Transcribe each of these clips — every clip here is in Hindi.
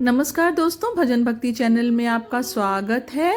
नमस्कार दोस्तों, भजन भक्ति चैनल में आपका स्वागत है।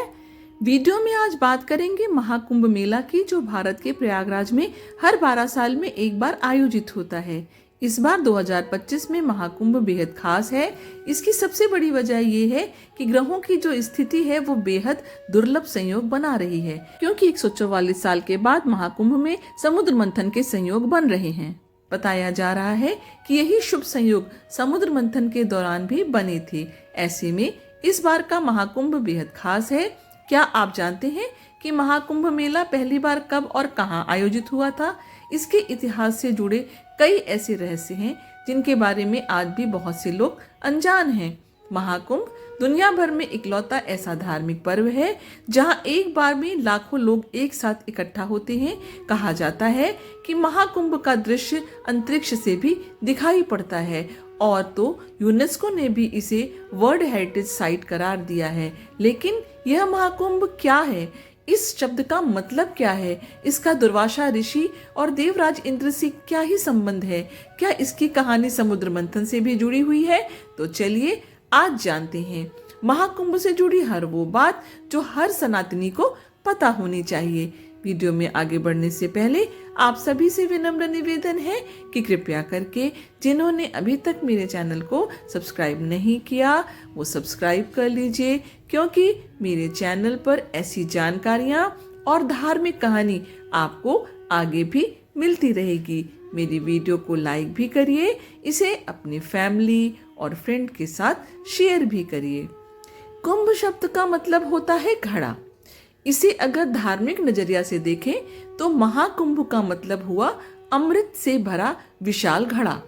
वीडियो में आज बात करेंगे महाकुंभ मेला की, जो भारत के प्रयागराज में हर 12 साल में एक बार आयोजित होता है। इस बार 2025 में महाकुंभ बेहद खास है। इसकी सबसे बड़ी वजह ये है कि ग्रहों की जो स्थिति है वो बेहद दुर्लभ संयोग बना रही है, क्योंकि 144 साल के बाद महाकुंभ में समुद्र मंथन के संयोग बन रहे हैं। बताया जा रहा है कि यही शुभ संयोग समुद्र मंथन के दौरान भी बने थे। ऐसे में इस बार का महाकुंभ बेहद खास है। क्या आप जानते हैं कि महाकुंभ मेला पहली बार कब और कहां आयोजित हुआ था? इसके इतिहास से जुड़े कई ऐसे रहस्य हैं जिनके बारे में आज भी बहुत से लोग अनजान हैं। महाकुंभ दुनिया भर में इकलौता ऐसा धार्मिक पर्व है जहां एक बार में लाखों लोग एक साथ इकट्ठा होते हैं। कहा जाता है कि महाकुंभ का दृश्य अंतरिक्ष से भी दिखाई पड़ता है, और तो यूनेस्को ने भी इसे वर्ल्ड हेरिटेज साइट करार दिया है। लेकिन यह महाकुंभ क्या है? इस शब्द का मतलब क्या है? इसका दुर्वासा ऋषि और देवराज इंद्र से क्या ही संबंध है? क्या इसकी कहानी समुद्र मंथन से भी जुड़ी हुई है? तो चलिए आज जानते हैं महाकुंभ से जुड़ी हर वो बात जो हर सनातनी को पता होनी चाहिए। वीडियो में आगे बढ़ने से पहले आप सभी से विनम्र निवेदन है कि कृपया करके जिन्होंने अभी तक मेरे चैनल को सब्सक्राइब नहीं किया वो सब्सक्राइब कर लीजिए, क्योंकि मेरे चैनल पर ऐसी जानकारियां और धार्मिक कहानी आपको आगे भी मिलती रहेगी। मेरी वीडियो को लाइक भी करिए, इसे अपनी फैमिली और फ्रेंड के साथ शेयर भी करिए। कुंभ शब्द का मतलब होता है घड़ा। इसे अगर धार्मिक नजरिया से देखें तो महाकुंभ का मतलब हुआ अमृत से भरा विशाल घड़ा।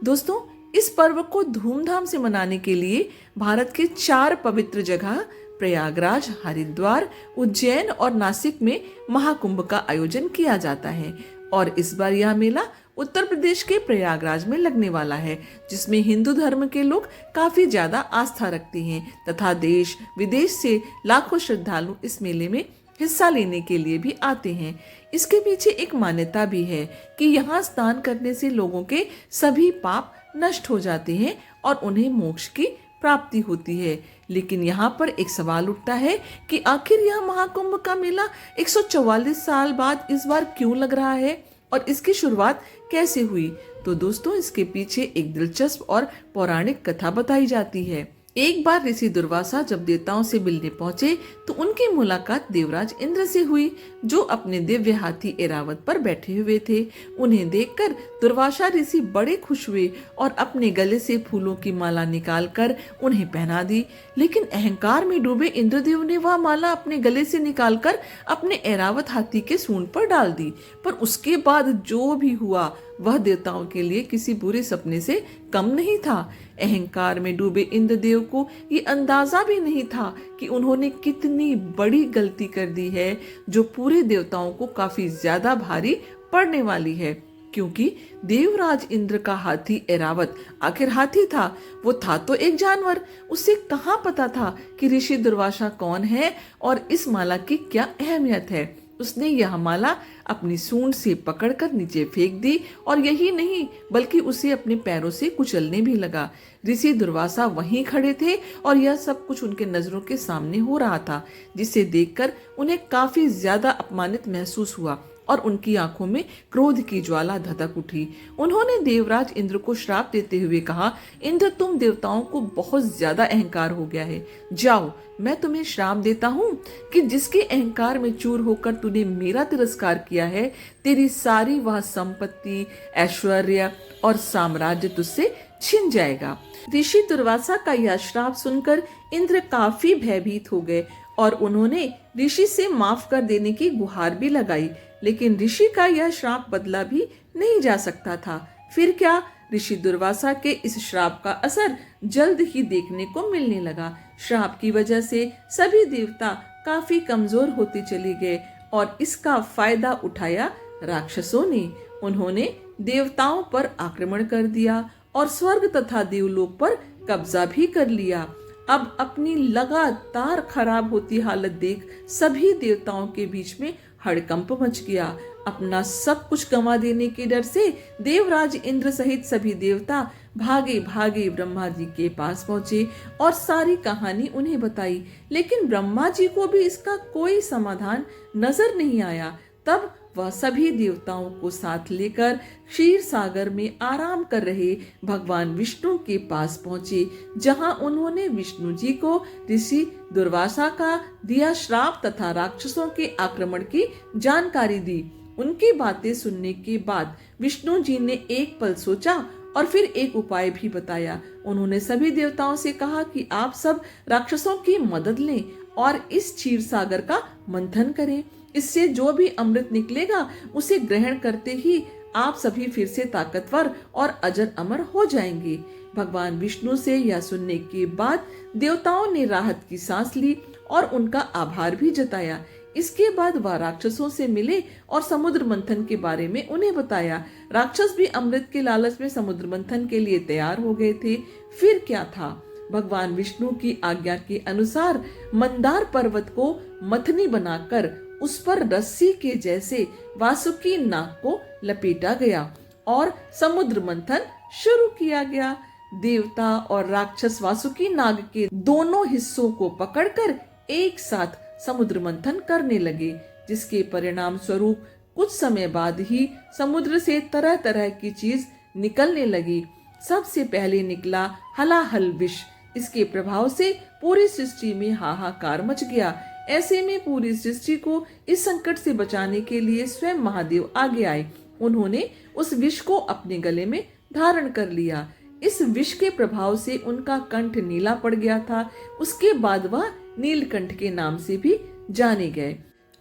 दोस्तों, इस पर्व को धूमधाम से मनाने के लिए भारत के 4 पवित्र जगह प्रयागराज, हरिद्वार, उज्जैन और नासिक में महाकुंभ का आयोजन किया जाता है। और इस बार यह मेला उत्तर प्रदेश के प्रयागराज में लगने वाला है, जिसमें हिंदू धर्म के लोग काफी ज्यादा आस्था रखते हैं तथा देश विदेश से लाखों श्रद्धालु इस मेले में हिस्सा लेने के लिए भी आते हैं। इसके पीछे एक मान्यता भी है कि यहाँ स्नान करने से लोगों के सभी पाप नष्ट हो जाते हैं और उन्हें मोक्ष की प्राप्ति होती है। लेकिन यहाँ पर एक सवाल उठता है कि आखिर यह महाकुंभ का मेला 144 साल बाद इस बार क्यों लग रहा है और इसकी शुरुआत कैसे हुई? तो दोस्तों, इसके पीछे एक दिलचस्प और पौराणिक कथा बताई जाती है। एक बार ऋषि दुर्वासा जब देवताओं से मिलने पहुंचे तो उनकी मुलाकात देवराज इंद्र से हुई, जो अपने दिव्य हाथी ऐरावत पर बैठे हुए थे। उन्हें देखकर दुर्वासा ऋषि बड़े खुश हुए और अपने गले से फूलों की माला निकालकर उन्हें पहना दी। लेकिन अहंकार में डूबे इंद्रदेव ने वह माला अपने गले से निकालकर अपने ऐरावत हाथी के सूंड पर डाल दी। पर उसके बाद जो भी हुआ वह देवताओं के लिए किसी बुरे सपने से कम नहीं था। अहंकार में डूबे इंद्रदेव को ये अंदाजा भी नहीं था कि उन्होंने कितनी बड़ी गलती कर दी है, जो पूरे देवताओं को काफी ज्यादा भारी पड़ने वाली है। क्योंकि देवराज इंद्र का हाथी ऐरावत आखिर हाथी था, वो था तो एक जानवर। उसे कहाँ पता था कि ऋषि दुर्वासा कौन है और इस माला की क्या अहमियत है। उसने यह माला अपनी सूंड से पकड़कर नीचे फेंक दी, और यही नहीं बल्कि उसे अपने पैरों से कुचलने भी लगा। ऋषि दुर्वासा वहीं खड़े थे और यह सब कुछ उनके नजरों के सामने हो रहा था, जिसे देखकर उन्हें काफी ज्यादा अपमानित महसूस हुआ और उनकी आंखों में क्रोध की ज्वाला धधक उठी। उन्होंने देवराज इंद्र को श्राप देते हुए कहा, इंद्र, तुम देवताओं को बहुत ज्यादा अहंकार हो गया है। जाओ, मैं तुम्हें श्राप देता हूँ कि जिसके अहंकार में चूर होकर तूने मेरा तिरस्कार किया है, तेरी सारी वह संपत्ति, ऐश्वर्य और साम्राज्य तुझसे छिन जाएगा। ऋषि दुर्वासा का यह श्राप सुनकर इंद्र काफी भयभीत हो गए और उन्होंने ऋषि से माफ कर देने की गुहार भी लगाई। लेकिन ऋषि का यह श्राप बदला भी नहीं जा सकता था। फिर क्या, ऋषि दुर्वासा के इस श्राप का असर जल्द ही देखने को मिलने लगा। श्राप की वजह से सभी देवता काफी कमजोर होते चले गए और इसका फायदा उठाया राक्षसों ने। उन्होंने देवताओं पर आक्रमण कर दिया और स्वर्ग तथा देवलोक पर कब्जा भी कर लिया। अब अपनी लगातार खराब होती हालत देख सभी देवताओं के बीच में हड़कंप मच गया। अपना सब कुछ गंवा देने के डर से देवराज इंद्र सहित सभी देवता भागे भागे ब्रह्मा जी के पास पहुंचे और सारी कहानी उन्हें बताई, लेकिन ब्रह्मा जी को भी इसका कोई समाधान नजर नहीं आया। तब वह सभी देवताओं को साथ लेकर क्षीर सागर में आराम कर रहे भगवान विष्णु के पास पहुंचे, जहां उन्होंने विष्णु जी को ऋषि दुर्वासा का दिया श्राप तथा राक्षसों के आक्रमण की जानकारी दी। उनकी बातें सुनने के बाद विष्णु जी ने एक पल सोचा और फिर एक उपाय भी बताया। उन्होंने सभी देवताओं से कहा कि आप सब राक्षसों की मदद लें और इस क्षीर सागर का मंथन करें। इससे जो भी अमृत निकलेगा उसे ग्रहण करते ही आप सभी फिर से ताकतवर और अजर अमर हो जाएंगे। भगवान विष्णु से यह सुनने के बाद देवताओं ने राहत की सांस ली और उनका आभार भी जताया। इसके बाद वह राक्षसों से मिले और समुद्र मंथन के बारे में उन्हें बताया। राक्षस भी अमृत के लालच में समुद्र मंथन के लिए तैयार हो गए थे। फिर क्या था, भगवान विष्णु की आज्ञा के अनुसार मंदार पर्वत को मथनी बनाकर उस पर रस्सी के जैसे वासुकी नाग को लपेटा गया और समुद्र मंथन शुरू किया गया। देवता और राक्षस वासुकी नाग के दोनों हिस्सों को पकड़कर एक साथ समुद्र मंथन करने लगे, जिसके परिणाम स्वरूप कुछ समय बाद ही समुद्र से तरह तरह की चीज निकलने लगी। सबसे पहले निकला हलाहल विष। इसके प्रभाव से पूरी सृष्टि में हाहाकार मच गया। ऐसे में पूरी सृष्टि को इस संकट से बचाने के लिए स्वयं महादेव आगे आए। उन्होंने उस विष को अपने गले में धारण कर लिया। इस विष के प्रभाव से उनका कंठ नीला पड़ गया था। उसके बाद वह नीलकंठ के नाम से भी जाने गए।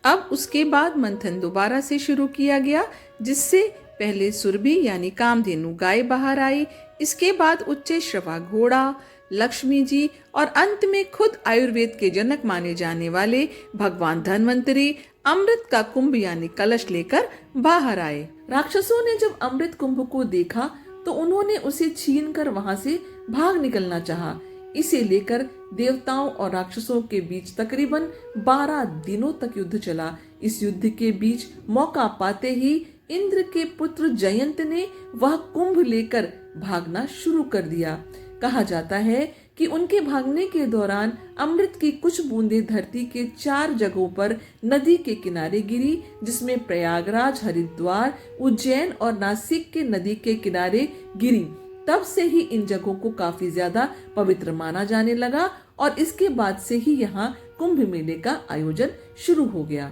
अब उसके बाद मंथन दोबारा से शुरू किया गया, जिससे पहले सुरभि यानी कामधेनु गाय बाहर आई। इसके बाद उच्चैश्रवा घोड़ा, लक्ष्मी जी और अंत में खुद आयुर्वेद के जनक माने जाने वाले भगवान धन्वंतरी अमृत का कुंभ यानी कलश लेकर बाहर आए। राक्षसों ने जब अमृत कुंभ को देखा तो उन्होंने उसे छीनकर वहां से भाग निकलना चाहा। इसे लेकर देवताओं और राक्षसों के बीच तकरीबन 12 दिनों तक युद्ध चला। इस युद्ध के बीच मौका पाते ही इंद्र के पुत्र जयंत ने वह कुंभ लेकर भागना शुरू कर दिया। कहा जाता है कि उनके भागने के दौरान अमृत की कुछ बूंदें धरती के 4 जगहों पर नदी के किनारे गिरी, जिसमें प्रयागराज, हरिद्वार, उज्जैन और नासिक के नदी के किनारे गिरी। तब से ही इन जगहों को काफी ज्यादा पवित्र माना जाने लगा और इसके बाद से ही यहाँ कुंभ मेले का आयोजन शुरू हो गया।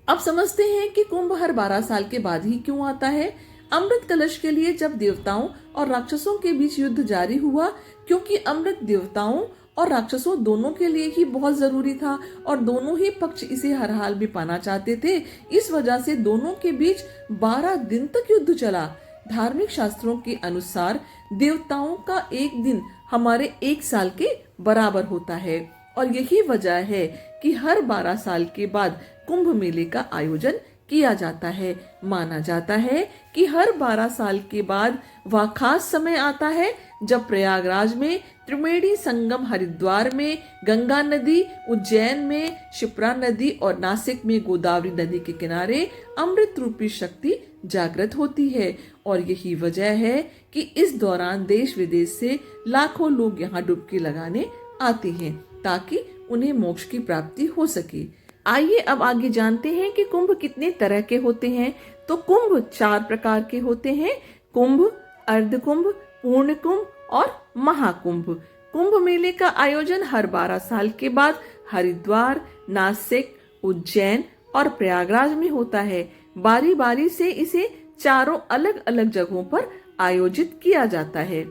अब समझते हैं कि कुंभ हर 12 साल के बाद ही क्यों आता है। अमृत कलश के लिए जब देवताओं और राक्षसों के बीच युद्ध जारी हुआ, क्योंकि अमृत देवताओं और राक्षसों दोनों के लिए ही बहुत जरूरी था और दोनों ही पक्ष इसे हर हाल में पाना चाहते थे। इस वजह से दोनों के बीच 12 दिन तक युद्ध चला। धार्मिक शास्त्रों के अनुसार देवताओं का एक दिन हमारे 1 साल के बराबर होता है और यही वजह है कि हर 12 साल के बाद कुंभ मेले का आयोजन किया जाता है। माना जाता है कि हर 12 साल के बाद वह खास समय आता है जब प्रयागराज में त्रिवेणी संगम, हरिद्वार में गंगा नदी, उज्जैन में शिप्रा नदी और नासिक में गोदावरी नदी के किनारे अमृत रूपी शक्ति जागृत होती है। और यही वजह है कि इस दौरान देश विदेश से लाखों लोग यहाँ डुबकी लगाने आते हैं ताकि उन्हें मोक्ष की प्राप्ति हो सके। आइए अब आगे जानते हैं कि कुंभ कितने तरह के होते हैं। तो कुंभ 4 प्रकार के होते हैं: कुंभ, अर्धकुंभ, पूर्ण कुंभ और महाकुंभ। कुंभ मेले का आयोजन हर 12 साल के बाद हरिद्वार, नासिक, उज्जैन और प्रयागराज में होता है। बारी बारी से इसे चारों अलग अलग जगहों पर आयोजित किया जाता है।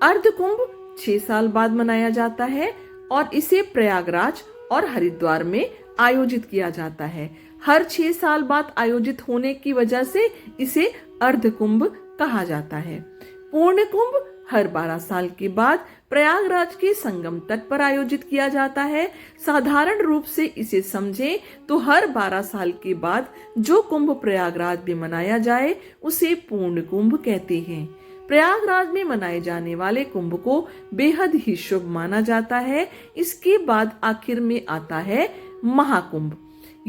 अर्धकुंभ 6 साल बाद मनाया जाता है और इसे प्रयागराज और हरिद्वार में आयोजित किया जाता है। हर 6 साल बाद आयोजित होने की वजह से इसे अर्धकुंभ कहा जाता है। पूर्ण कुंभ हर 12 साल के बाद प्रयागराज के संगम तट पर आयोजित किया जाता है। साधारण रूप से इसे समझें तो हर 12 साल के बाद जो कुंभ प्रयागराज में मनाया जाए उसे पूर्ण कुंभ कहते हैं। प्रयागराज में मनाए जाने वाले कुंभ को बेहद ही शुभ माना जाता है। इसके बाद आखिर में आता है महाकुंभ।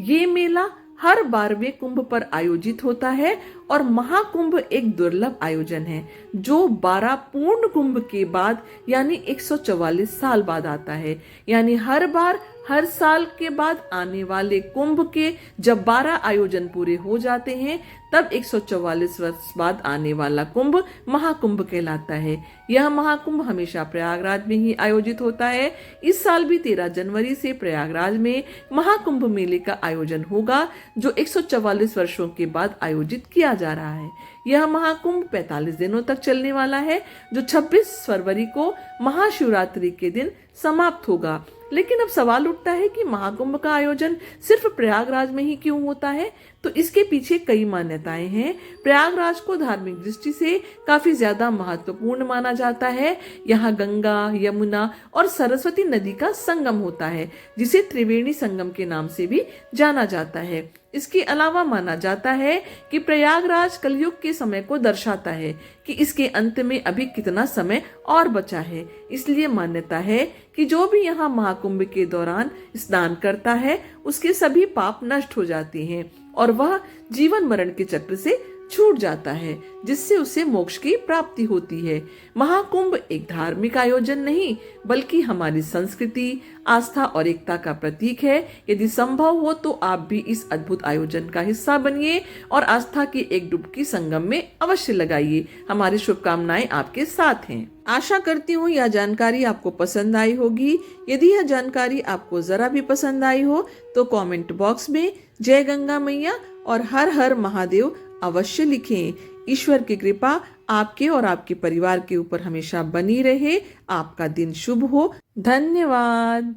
ये मेला हर 12वें कुंभ पर आयोजित होता है और महाकुंभ एक दुर्लभ आयोजन है जो 12 पूर्ण कुंभ के बाद यानी 144 साल बाद आता है। यानी हर साल के बाद आने वाले कुंभ के जब 12 आयोजन पूरे हो जाते हैं तब 144 वर्ष बाद आने वाला कुंभ महाकुंभ कहलाता है। यह महाकुंभ हमेशा प्रयागराज में ही आयोजित होता है। इस साल भी 13 जनवरी से प्रयागराज में महाकुंभ मेले का आयोजन होगा जो 144 वर्षों के बाद आयोजित किया जा रहा है। यह महाकुंभ 45 दिनों तक चलने वाला है जो 26 फरवरी को महाशिवरात्रि के दिन समाप्त होगा। लेकिन अब सवाल उठता है कि महाकुंभ का आयोजन सिर्फ प्रयागराज में ही क्यों होता है? तो इसके पीछे कई मान्यताएं हैं। प्रयागराज को धार्मिक दृष्टि से काफी ज्यादा महत्वपूर्ण माना जाता है। यहाँ गंगा, यमुना और सरस्वती नदी का संगम होता है जिसे त्रिवेणी संगम के नाम से भी जाना जाता है। इसके अलावा माना जाता है कि प्रयागराज कलयुग के समय को दर्शाता है कि इसके अंत में अभी कितना समय और बचा है। इसलिए मान्यता है कि जो भी यहाँ महाकुंभ के दौरान स्नान करता है उसके सभी पाप नष्ट हो जाते हैं और वह जीवन मरण के चक्र से छूट जाता है जिससे उसे मोक्ष की प्राप्ति होती है। महाकुंभ एक धार्मिक आयोजन नहीं बल्कि हमारी संस्कृति, आस्था और एकता का प्रतीक है। यदि संभव हो तो आप भी इस अद्भुत आयोजन का हिस्सा बनिए और आस्था की एक डुबकी संगम में अवश्य लगाइए। हमारी शुभकामनाएं आपके साथ हैं। आशा करती हूँ यह जानकारी आपको पसंद आई होगी। यदि यह जानकारी आपको जरा भी पसंद आई हो तो कमेंट बॉक्स में जय गंगा मैया और हर हर महादेव अवश्य लिखें। ईश्वर की कृपा आपके और आपके परिवार के ऊपर हमेशा बनी रहे। आपका दिन शुभ हो। धन्यवाद।